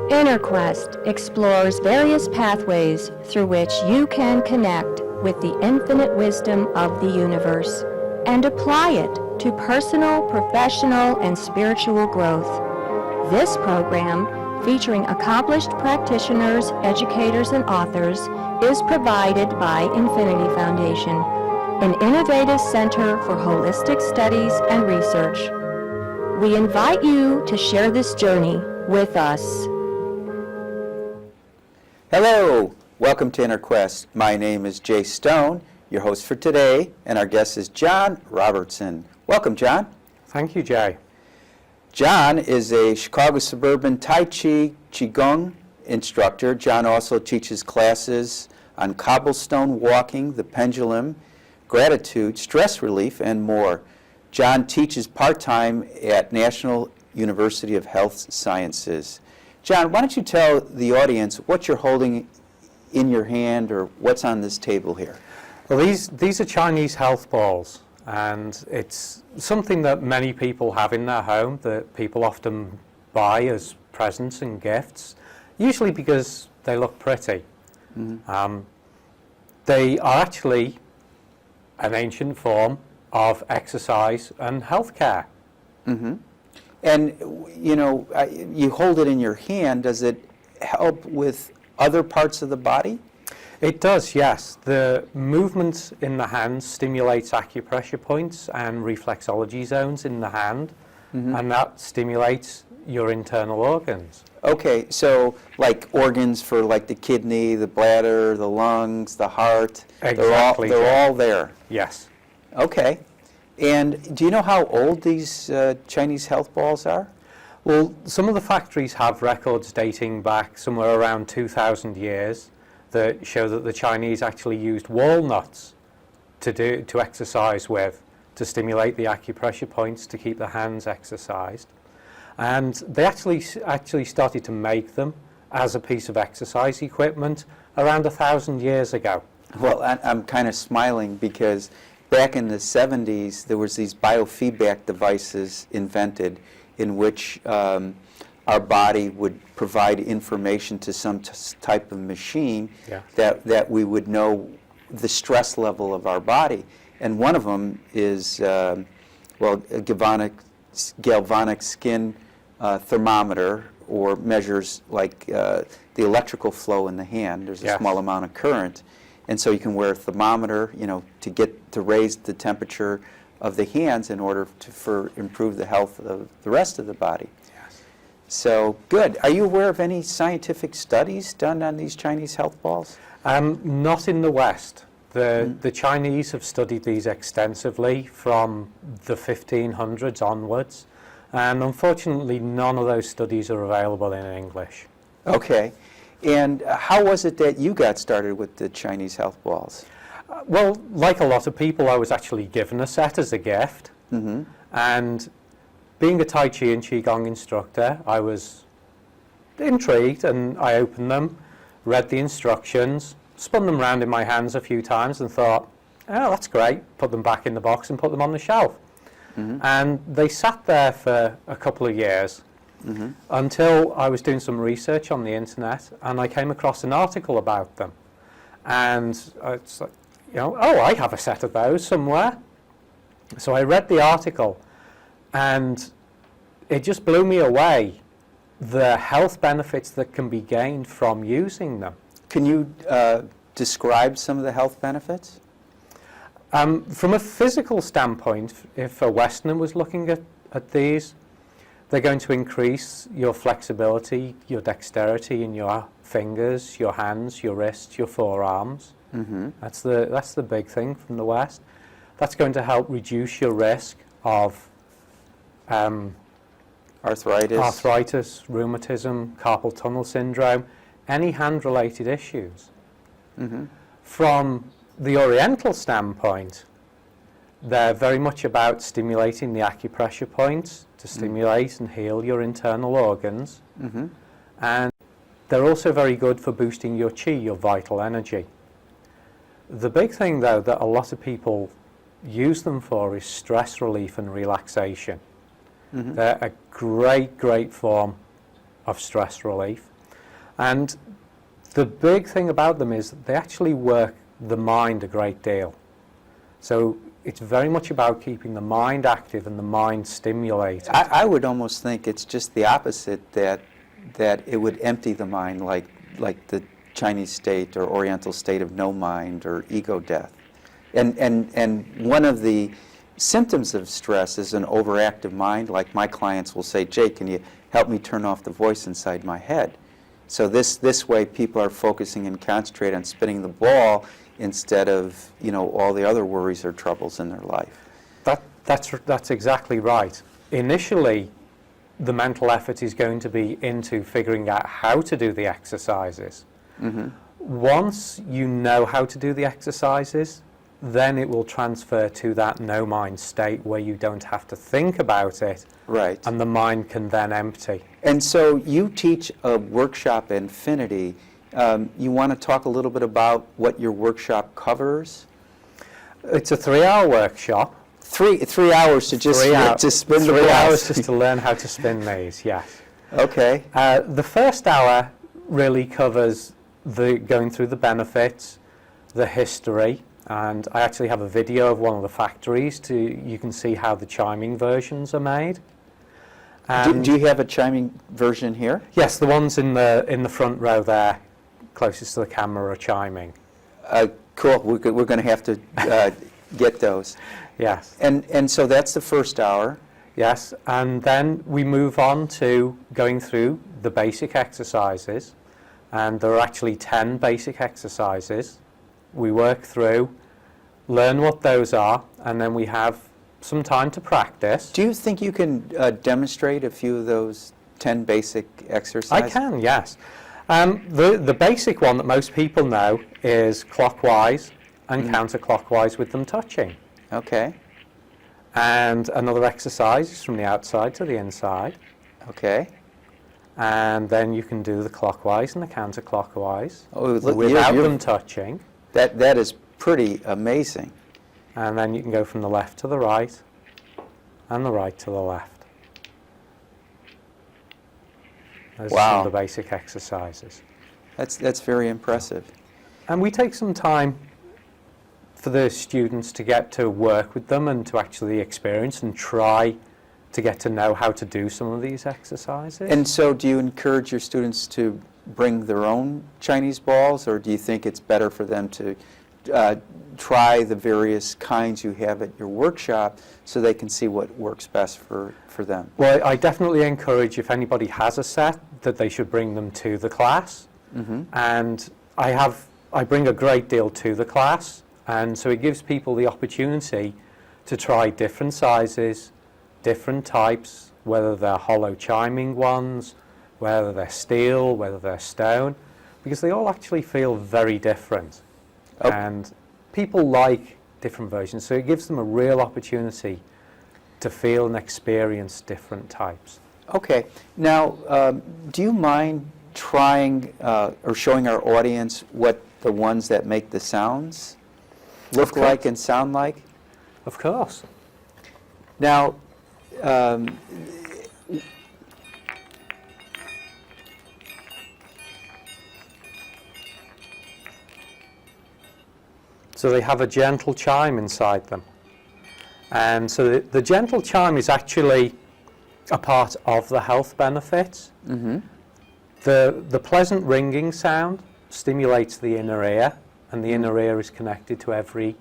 InnerQuest explores various pathways through which you can connect with the infinite wisdom of the universe and apply it to personal, professional, and spiritual growth. This program, featuring accomplished practitioners, educators, and authors, is provided by Infinity Foundation, an innovative center for holistic studies and research. We invite you to share this journey with us. Hello, welcome to InnerQuest. My name is Jay Stone, your host for today, and our guest is John Robertson. Welcome, John. Thank you, Jay. John is a Chicago suburban Tai Chi Qigong instructor. John also teaches classes on cobblestone walking, the pendulum, gratitude, stress relief, and more. John teaches part-time at National University of Health Sciences. John, why don't you tell the audience what you're holding in your hand or what's on this table here? Well, these are Chinese health balls, and it's something that many people have in their home that people often buy as presents and gifts, usually because they look pretty. Mm-hmm. They are actually an ancient form of exercise and healthcare. Mm-hmm. And, you know, you hold it in your hand. Does it help with other parts of the body? It does, yes. The movement in the hand stimulates acupressure points and reflexology zones in the hand, mm-hmm. and that stimulates your internal organs. Okay, so like organs for like the kidney, the bladder, the lungs, the heart, exactly, they're all there? Yes. Okay. And do you know how old these Chinese health balls are? Well, some of the factories have records dating back somewhere around 2,000 years that show that the Chinese actually used walnuts to exercise with, to stimulate the acupressure points to keep the hands exercised. And they actually started to make them as a piece of exercise equipment around 1,000 years ago. Well, I'm kind of smiling because back in the 70s, there was these biofeedback devices invented in which our body would provide information to some type of machine, yeah, that we would know the stress level of our body. And one of them is, a galvanic skin thermometer, or measures like the electrical flow in the hand. There's a yes. small amount of current. And so you can wear a thermometer, you know, to raise the temperature of the hands in order to improve the health of the rest of the body. Yes. So good. Are you aware of any scientific studies done on these Chinese health balls? Not in the West. The Chinese have studied these extensively from the 1500s onwards, and unfortunately none of those studies are available in English. Okay. And how was it that you got started with the Chinese health balls? Well, like a lot of people, I was actually given a set as a gift. Mm-hmm. And being a Tai Chi and Qigong instructor, I was intrigued, and I opened them, read the instructions, spun them around in my hands a few times and thought, oh, that's great, put them back in the box and put them on the shelf. Mm-hmm. And they sat there for a couple of years. Mm-hmm. Until I was doing some research on the internet and I came across an article about them, and it's like, you know, oh, I have a set of those somewhere. So I read the article and it just blew me away, the health benefits that can be gained from using them. Can you describe some of the health benefits? From a physical standpoint, if a Westerner was looking at these, they're going to increase your flexibility, your dexterity in your fingers, your hands, your wrists, your forearms. Mm-hmm. That's the big thing from the West. That's going to help reduce your risk of arthritis, rheumatism, carpal tunnel syndrome, any hand-related issues. Mm-hmm. From the Oriental standpoint, they're very much about stimulating the acupressure points to stimulate and heal your internal organs. Mm-hmm. And they're also very good for boosting your chi, your vital energy. The big thing, though, that a lot of people use them for is stress relief and relaxation. Mm-hmm. They're a great form of stress relief. And the big thing about them is they actually work the mind a great deal. So it's very much about keeping the mind active and the mind stimulated. I would almost think it's just the opposite, that it would empty the mind, like the Chinese state or Oriental state of no mind or ego death. And one of the symptoms of stress is an overactive mind. Like my clients will say, Jade, can you help me turn off the voice inside my head? So this way people are focusing and concentrate on spinning the ball instead of, all the other worries or troubles in their life. That's exactly right. Initially, the mental effort is going to be into figuring out how to do the exercises. Mm-hmm. Once you know how to do the exercises, then it will transfer to that no-mind state where you don't have to think about it. Right. And the mind can then empty. And so you teach a workshop, Infinity. You want to talk a little bit about what your workshop covers? It's a 3-hour workshop. 3 hours to just to spin the balls. 3 hours just to learn how to spin these, yes. Okay. The first hour really covers going through the benefits, the history, and I actually have a video of one of the factories you can see how the chiming versions are made. Do you have a chiming version here? Yes, the ones in the front row there, closest to the camera, are chiming. Cool. We're going to have to get those. Yes. And so that's the first hour. Yes, and then we move on to going through the basic exercises, and there are actually 10 basic exercises. We work through, learn what those are, and then we have some time to practice. Do you think you can demonstrate a few of those 10 basic exercises? I can, yes. The basic one that most people know is clockwise and counterclockwise with them touching. Okay. And another exercise is from the outside to the inside. Okay. And then you can do the clockwise and the counterclockwise Look, without them touching. That is pretty amazing. And then you can go from the left to the right and the right to the left. Those are some of the basic exercises. That's very impressive. And we take some time for the students to get to work with them and to actually experience and try to get to know how to do some of these exercises. And so do you encourage your students to bring their own Chinese balls, or do you think it's better for them to try the various kinds you have at your workshop so they can see what works best for them? Well, I definitely encourage, if anybody has a set, that they should bring them to the class. Mm-hmm. And I bring a great deal to the class, and so it gives people the opportunity to try different sizes, different types, whether they're hollow chiming ones, whether they're steel, whether they're stone, because they all actually feel very different. Oh. And people like different versions, so it gives them a real opportunity to feel and experience different types. Okay. Now, do you mind trying or showing our audience what the ones that make the sounds look like and sound like? Of course. Now, so they have a gentle chime inside them. And so the gentle chime is actually a part of the health benefits. Mm-hmm. The pleasant ringing sound stimulates the inner ear, and the inner ear is connected to every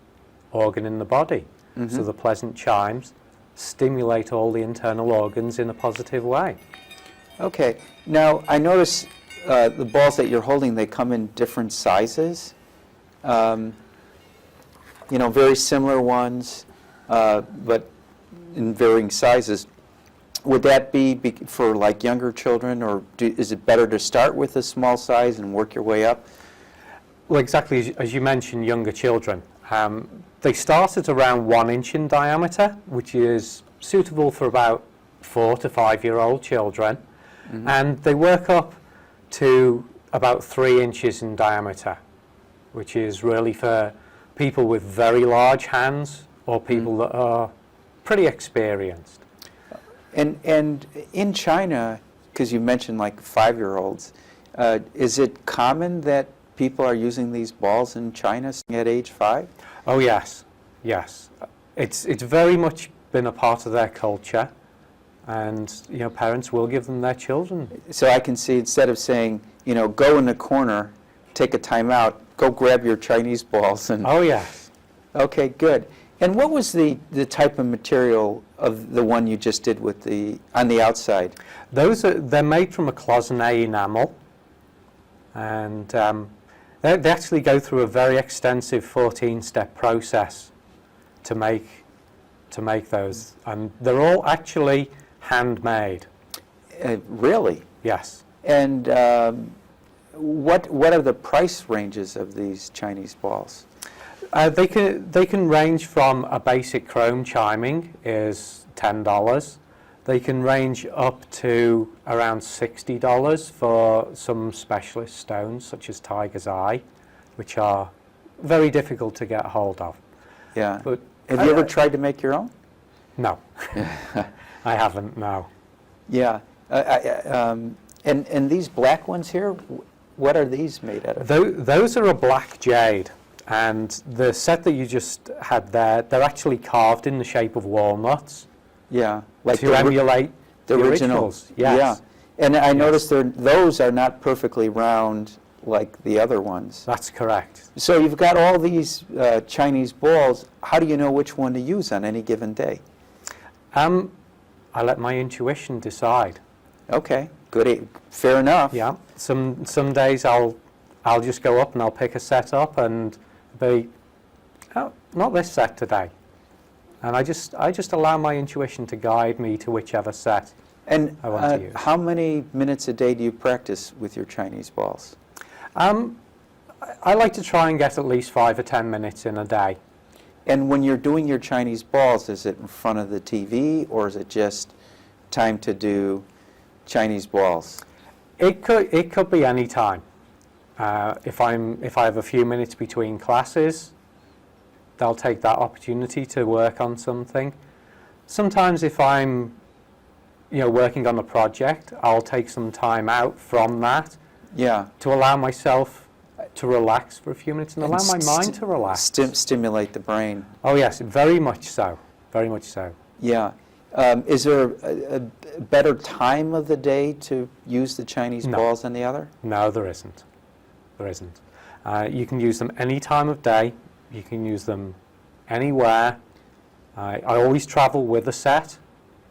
organ in the body. Mm-hmm. So the pleasant chimes stimulate all the internal organs in a positive way. Okay. Now, I notice the balls that you're holding, they come in different sizes. Very similar ones, but in varying sizes. Would that be for like younger children, or is it better to start with a small size and work your way up? Well, exactly as you mentioned, younger children. They start at around 1 inch in diameter, which is suitable for about 4 to 5-year-old children. Mm-hmm. And they work up to about 3 inches in diameter, which is really for people with very large hands or people that are pretty experienced. And in China, because you mentioned like 5-year-olds, Is it common that people are using these balls in China at age 5? Oh yes, yes. It's very much been a part of their culture, and parents will give them their children. So I can see, instead of saying, go in the corner, take a time out, go grab your Chinese balls. And Oh yes. okay, good. And what was the type of material of the one you just did with on the outside? They're made from a cloisonné enamel, and they actually go through a very extensive 14-step process to make those, and they're all actually handmade. Really? Yes. And what are the price ranges of these Chinese balls? They can range from a basic chrome chiming is $10. They can range up to around $60 for some specialist stones such as tiger's eye, which are very difficult to get hold of. Yeah. But have you ever tried to make your own? No, I haven't. No. Yeah. And these black ones here, what are these made out of? Those are a black jade, and the set that you just had there, they're actually carved in the shape of walnuts. Yeah. Like to emulate the originals. Yes. Yeah. And I noticed those are not perfectly round like the other ones. That's correct. So you've got all these Chinese balls. How do you know which one to use on any given day? I let my intuition decide. Okay, good. Fair enough. Yeah. Some days I'll just go up and I'll pick a set up and be, oh, not this set today. And I just allow my intuition to guide me to whichever set And I want to use. how many minutes a day do you practice with your Chinese balls? I like to try and get at least 5 or 10 minutes in a day. And when you're doing your Chinese balls, is it in front of the TV, or is it just time to do Chinese balls? It could be any time. If I have a few minutes between classes, they'll take that opportunity to work on something. Sometimes if I'm working on a project, I'll take some time out from that to allow myself to relax for a few minutes and allow my mind to relax. Stimulate the brain. Oh yes, very much so. Very much so. Yeah. Is there a better time of the day to use the Chinese No. balls than the other? No, there isn't. There isn't. You can use them any time of day. You can use them anywhere. I always travel with a set,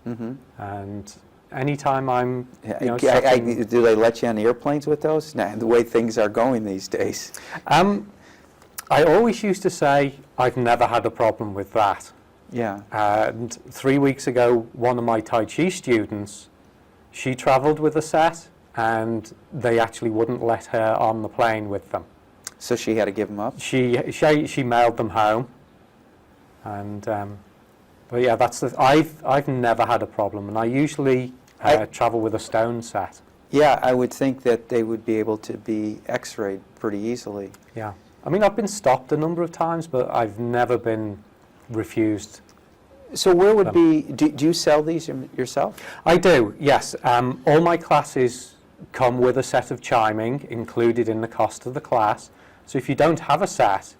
and anytime I'm, do they let you on airplanes with those? Nah, the way things are going these days. I always used to say I've never had a problem with that. Yeah. And 3 weeks ago, one of my Tai Chi students, she travelled with a set, and they actually wouldn't let her on the plane with them. So she had to give them up? She mailed them home, and but yeah, I've never had a problem, and I usually travel with a stone set. Yeah, I would think that they would be able to be X-rayed pretty easily. Yeah, I mean I've been stopped a number of times, but I've never been refused. So where would be? Do you sell these yourself? I do, yes. All my classes come with a set of chiming included in the cost of the class. So if you don't have a set,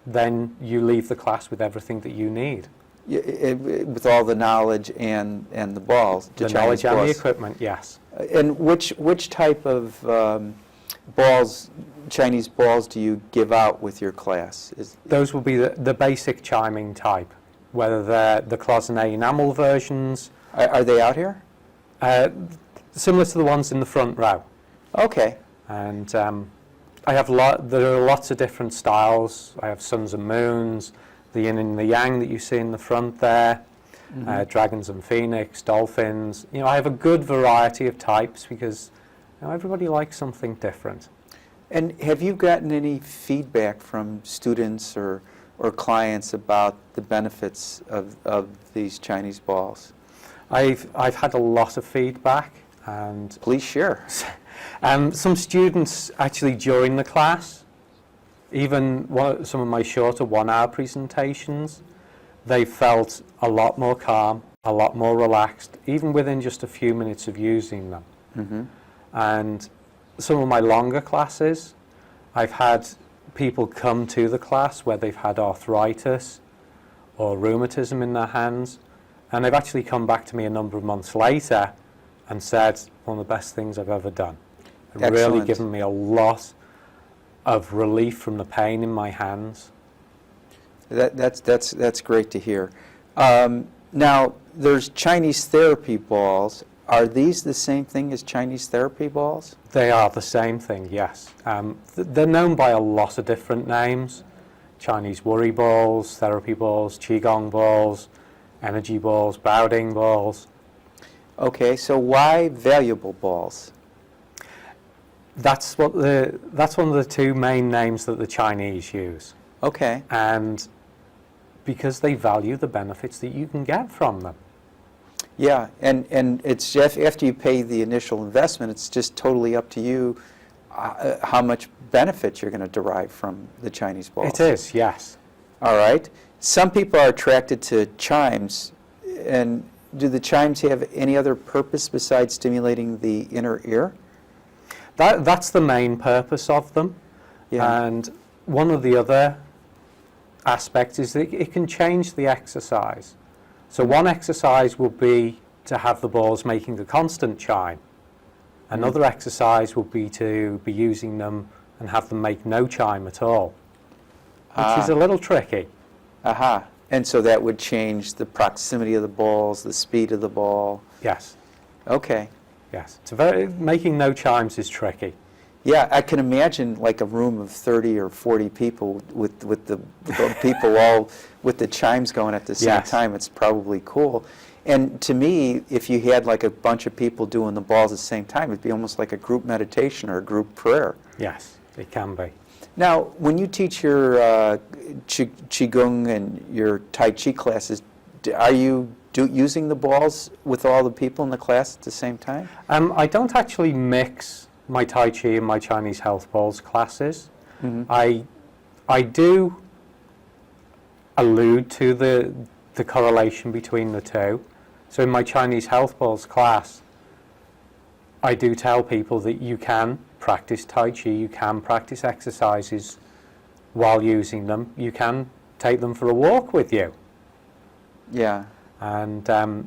then you leave the class with everything that you need. With all the knowledge and the balls, The Chinese knowledge and the balls. equipment, yes. And which type of balls, Chinese balls, do you give out with your class? Those will be the basic chiming type, whether they're the cloisonné enamel versions, Are they out here? similar to the ones in the front row. Okay. And there are lots of different styles. I have suns and moons, the yin and the yang that you see in the front there, dragons and phoenix, dolphins. I have a good variety of types because everybody likes something different. And have you gotten any feedback from students or clients about the benefits of these Chinese balls? I've had a lot of feedback, and Please share. some students actually during the class, even some of my shorter 1-hour presentations, they felt a lot more calm, a lot more relaxed, even within just a few minutes of using them. And some of my longer classes, I've had people come to the class where they've had arthritis or rheumatism in their hands, and they've actually come back to me a number of months later and said, one of the best things I've ever done. It's really given me a lot of relief from the pain in my hands. That's great to hear. Now, there's Chinese therapy balls. Are these the same thing as Chinese therapy balls? They are the same thing, yes. They're known by a lot of different names. Chinese worry balls, therapy balls, qigong balls, energy balls, Baoding balls. Okay, so why valuable balls? That's one of the two main names that the Chinese use. Okay. And because they value the benefits that you can get from them. Yeah, and it's after you pay the initial investment, it's just totally up to you how much benefit you're going to derive from the Chinese balls. It is, yes. All right. Some people are attracted to chimes, and do the chimes have any other purpose besides stimulating the inner ear? That's the main purpose of them. Yeah. And one of the other aspects is that it can change the exercise. So one exercise will be to have the balls making a constant chime. Another exercise will be to be using them and have them make no chime at all, which is a little tricky. Aha. And so that would change the proximity of the balls, the speed of the ball. Yes. Okay. Yes. Making no chimes is tricky. Yeah, I can imagine like a room of 30 or 40 people with the people all with the chimes going at the same time. It's probably cool. And to me, if you had like a bunch of people doing the balls at the same time, it'd be almost like a group meditation or a group prayer. Yes, it can be. Now, when you teach your Qigong and your Tai Chi classes, are you using the balls with all the people in the class at the same time? I don't actually mix my Tai Chi and my Chinese health balls classes. I do allude to the correlation between the two. So in my Chinese health balls class, I do tell people that you can practice Tai Chi, you can practice exercises while using them, you can take them for a walk with you. Yeah. And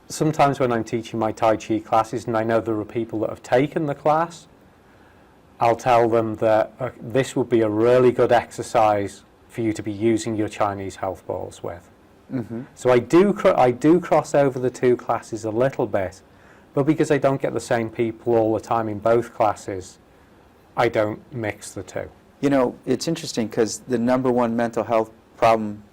sometimes when I'm teaching my Tai Chi classes, and I know there are people that have taken the class, I'll tell them that this would be a really good exercise for you to be using your Chinese health balls with. So I do cross over the two classes a little bit, but because I don't get the same people all the time in both classes, I don't mix the two. You know, it's interesting because the number one mental health problem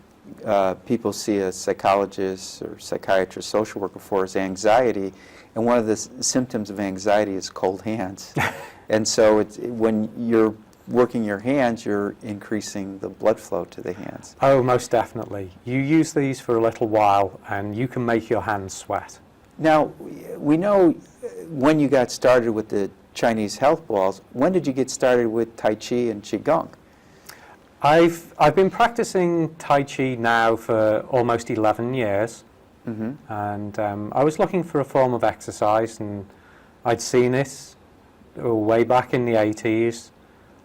people see a psychologist or psychiatrist, social worker for is anxiety, and one of the symptoms of anxiety is cold hands. And so when you're working your hands, you're increasing the blood flow to the hands. Oh, most definitely. You use these for a little while and you can make your hands sweat. Now, we know when you got started with the Chinese health balls. When did you get started with Tai Chi and Qigong? I've been practicing Tai Chi now for almost 11 years. And I was looking for a form of exercise, and I'd seen it way back in the 80s,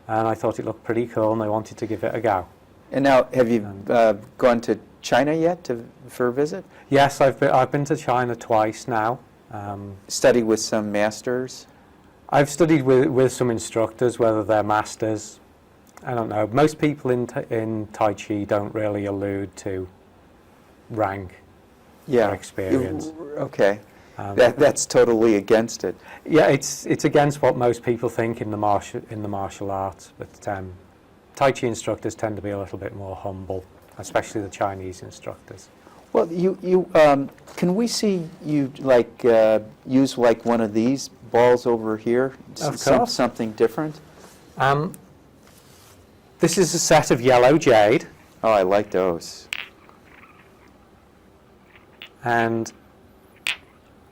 and I thought it looked pretty cool, and I wanted to give it a go. And now, have you gone to China yet for a visit? Yes, I've been to China twice now. Studied with some masters? I've studied with some instructors, whether they're masters. I don't know. Most people in Tai Chi don't really allude to rank or experience. Okay. That's totally against it. Yeah, it's against what most people think in the martial arts. But Tai Chi instructors tend to be a little bit more humble, especially the Chinese instructors. Well, can we see you use like one of these balls over here? Of course. Something different. This is a set of yellow jade. Oh, I like those. And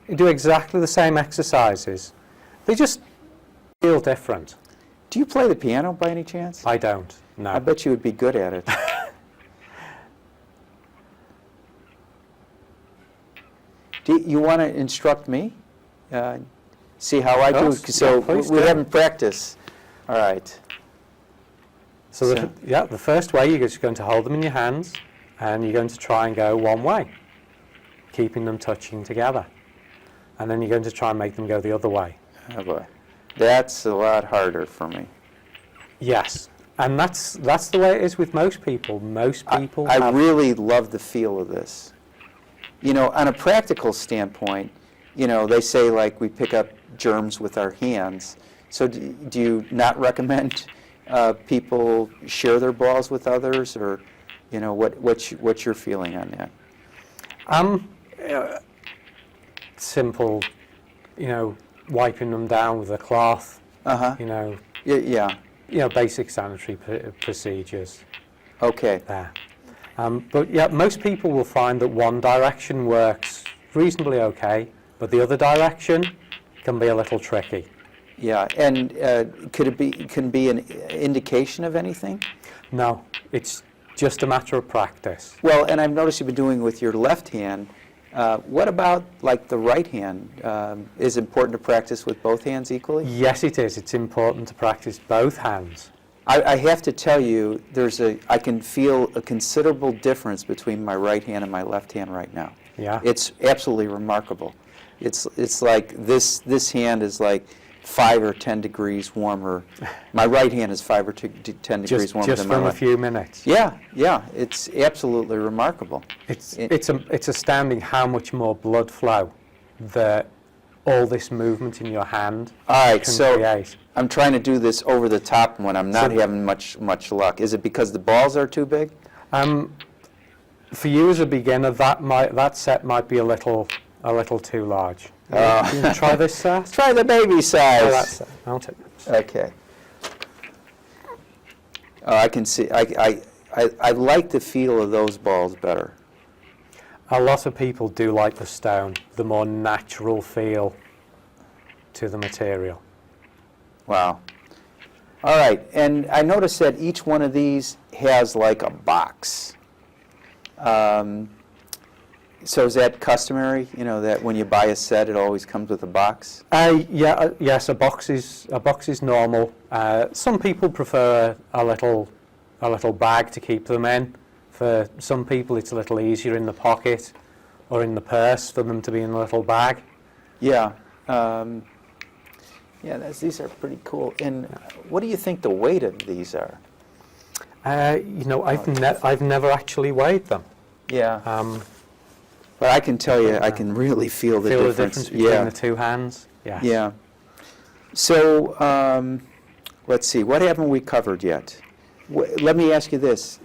you do exactly the same exercises. They just feel different. Do you play the piano by any chance? I don't, no. I bet you would be good at it. Do you want to instruct me? see how I do? course. So Yeah, please we do. haven't practiced. All right. So, So- the first way, you're just going to hold them in your hands, and you're going to try and go one way, keeping them touching together. And then you're going to try and make them go the other way. Oh boy, that's a lot harder for me. Yes, and that's the way it is with most people. Most people I have... really love the feel of this. You know, on a practical standpoint, you know, they say like we pick up germs with our hands. So do you not recommend people share their balls with others, or, you know, what's your feeling on that? Simple, you know, wiping them down with a cloth, Uh-huh. you know, Yeah. basic sanitary procedures Okay. there. But yeah, most people will find that one direction works reasonably okay, but the other direction can be a little tricky. Yeah. And can it be an indication of anything? No, it's just a matter of practice. Well, and I've noticed you've been doing with your left hand. What about like the right hand? Is it important to practice with both hands equally? Yes, it is. It's important to practice both hands. I have to tell you, I can feel a considerable difference between my right hand and my left hand right now. Yeah. It's absolutely remarkable. It's like this hand is like 5 or 10 degrees warmer. My right hand is 5 or 10 degrees warmer Just than my from a left. few minutes. Yeah, it's absolutely remarkable. It's astounding how much more blood flow that all this movement in your hand All right, can so create. I'm trying to do this over the top one. I'm not So- having much luck. Is it because the balls are too big? For you as a beginner, that set might be a little too large. You can try this set. Try the baby size. Oh, that's it. I'll take that. Okay. Oh, I can see. I like the feel of those balls better. A lot of people do like the stone, the more natural feel to the material. Wow. All right, and I noticed that each one of these has like a box. So is that customary? You know, that when you buy a set, it always comes with a box? Yes, a box is normal. Some people prefer a little bag to keep them in. For some people, it's a little easier in the pocket or in the purse for them to be in a little bag. Yeah. These are pretty cool. And what do you think the weight of these are? I've never actually weighed them. Yeah. But I can tell you, I can really feel the difference. Between the two hands. Yes. Yeah. So let's see. What haven't we covered yet? Let me ask you this.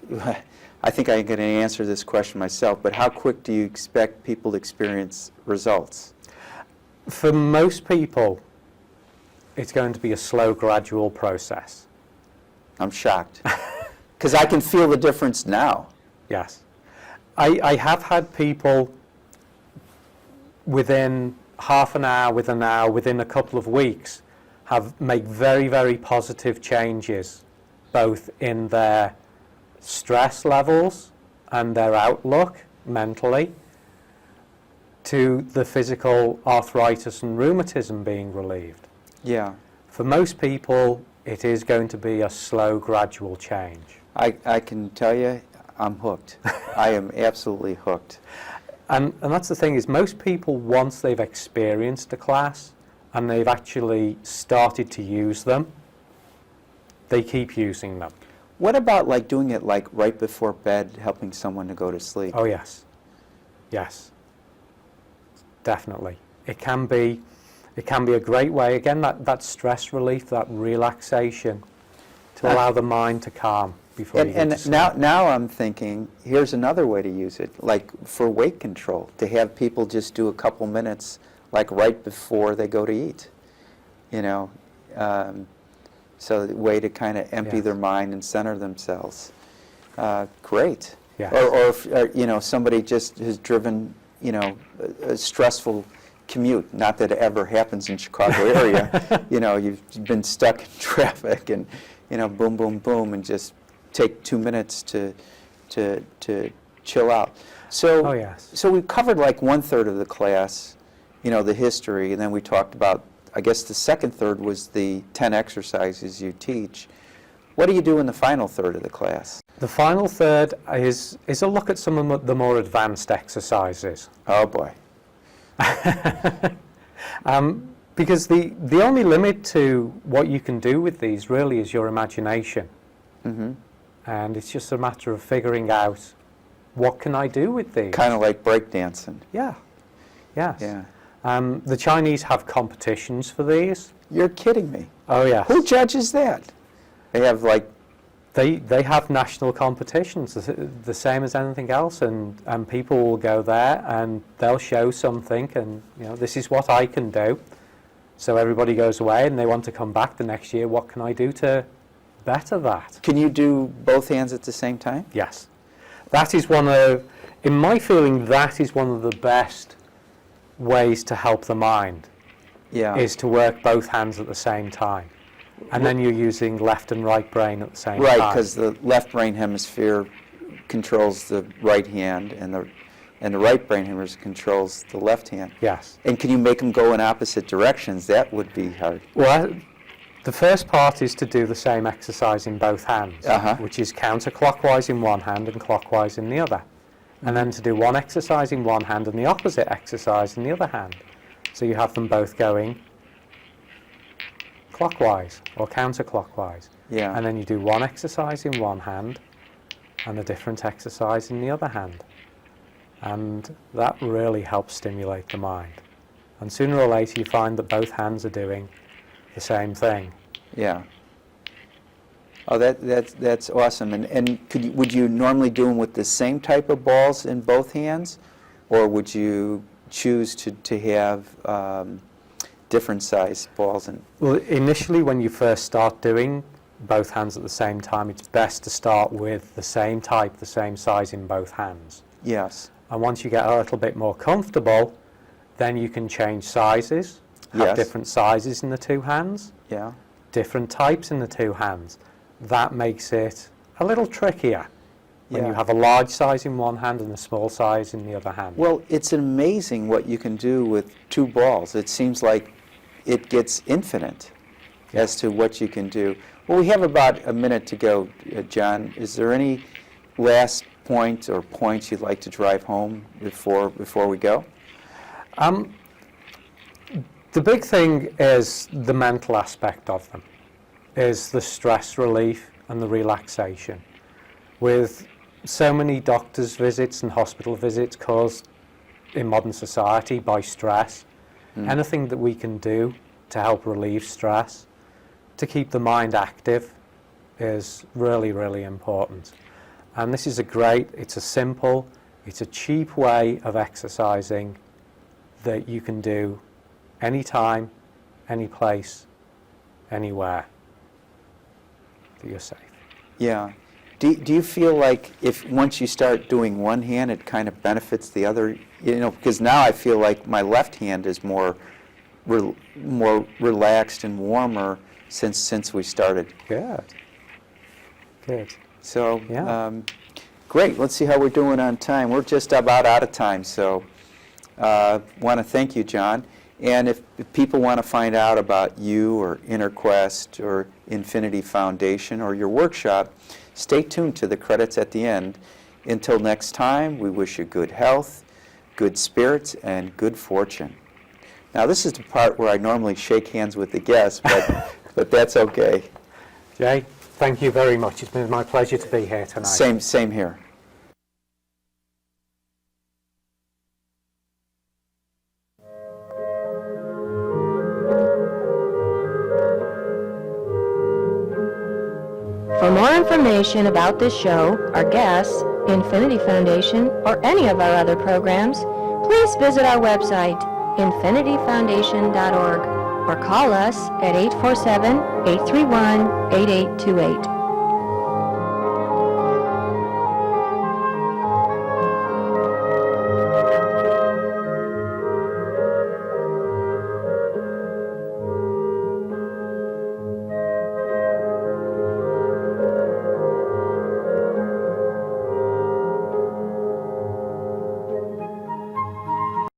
I think I'm going to answer this question myself, but how quick do you expect people to experience results? For most people, it's going to be a slow, gradual process. I'm shocked. Because I can feel the difference now. Yes. I have had people within half an hour, within a couple of weeks, make very, very positive changes, both in their stress levels and their outlook mentally, to the physical arthritis and rheumatism being relieved. Yeah. For most people, it is going to be a slow, gradual change. I can tell you, I'm hooked. I am absolutely hooked. And that's the thing, is most people, once they've experienced a class and they've actually started to use them, they keep using them. What about like doing it like right before bed, helping someone to go to sleep? Oh yes, yes, definitely. It can be a great way, again, that stress relief, that relaxation, to allow the mind to calm before you get to sleep. Now I'm thinking, here's another way to use it, like for weight control, to have people just do a couple minutes, like right before they go to eat, you know, so the way to kind of empty their mind and center themselves. Great. Yes. Or if, you know, somebody just has driven, you know, a stressful commute, not that it ever happens in Chicago area, you know, you've been stuck in traffic and, you know, boom, boom, boom, and just take 2 minutes to chill out. So, Oh, yes. so we covered like 1/3 of the class, you know, the history, and then we talked about I guess the second third was the 10 exercises you teach. What do you do in the final third of the class? The final third is a look at some of the more advanced exercises. Oh boy. Because the only limit to what you can do with these really is your imagination. Mm-hmm. And it's just a matter of figuring out, what can I do with these? Kind of like breakdancing. Yeah. Yes. Yeah. The Chinese have competitions for these. You're kidding me. Oh, yes. Who judges that? They have like... They have national competitions, the same as anything else, and people will go there and they'll show something, and this is what I can do. So everybody goes away and they want to come back the next year. What can I do to better that? Can you do both hands at the same time? Yes. That is in my feeling, that is one of the best ways to help the mind, Yeah. is to work both hands at the same time. And then you're using left and right brain at the same Right, time. because the left brain hemisphere controls the right hand, and the right brain hemisphere controls the left hand. Yes. And can you make them go in opposite directions? That would be hard. Well, the first part is to do the same exercise in both hands, Uh-huh. which is counterclockwise in one hand and clockwise in the other. And then to do one exercise in one hand and the opposite exercise in the other hand. So you have them both going clockwise or counterclockwise. Yeah. And then you do one exercise in one hand and a different exercise in the other hand. And that really helps stimulate the mind. And sooner or later you find that both hands are doing the same thing. Yeah. Oh, that's awesome. And would you normally do them with the same type of balls in both hands, or would you choose to have different size balls? Well, initially when you first start doing both hands at the same time, it's best to start with the same type, the same size in both hands. Yes. And once you get a little bit more comfortable, then you can change sizes, have Yes. different sizes in the two hands, Yeah. different types in the two hands. That makes it a little trickier when Yeah. you have a large size in one hand and a small size in the other hand. Well, it's amazing what you can do with two balls. It seems like it gets infinite as to what you can do. Well, we have about a minute to go, John. Is there any last point or points you'd like to drive home before we go? The big thing is the mental aspect of them, is the stress relief and the relaxation. With so many doctor's visits and hospital visits caused in modern society by stress, anything that we can do to help relieve stress, to keep the mind active, is really, really important. And this is it's a simple, it's a cheap way of exercising that you can do anytime, any place, anywhere, that you're safe. Yeah. Do you feel like if once you start doing one hand, it kind of benefits the other? Because now I feel like my left hand is more relaxed and warmer since we started. Good. So, Yeah. great. Let's see how we're doing on time. We're just about out of time, so want to thank you, John. And if people want to find out about you or InnerQuest or Infinity Foundation or your workshop, stay tuned to the credits at the end. Until next time, we wish you good health, good spirits, and good fortune. Now, this is the part where I normally shake hands with the guests, but that's okay. Jay, thank you very much. It's been my pleasure to be here tonight. Same here. For more information about this show, our guests, Infinity Foundation, or any of our other programs, please visit our website, infinityfoundation.org, or call us at 847-831-8828.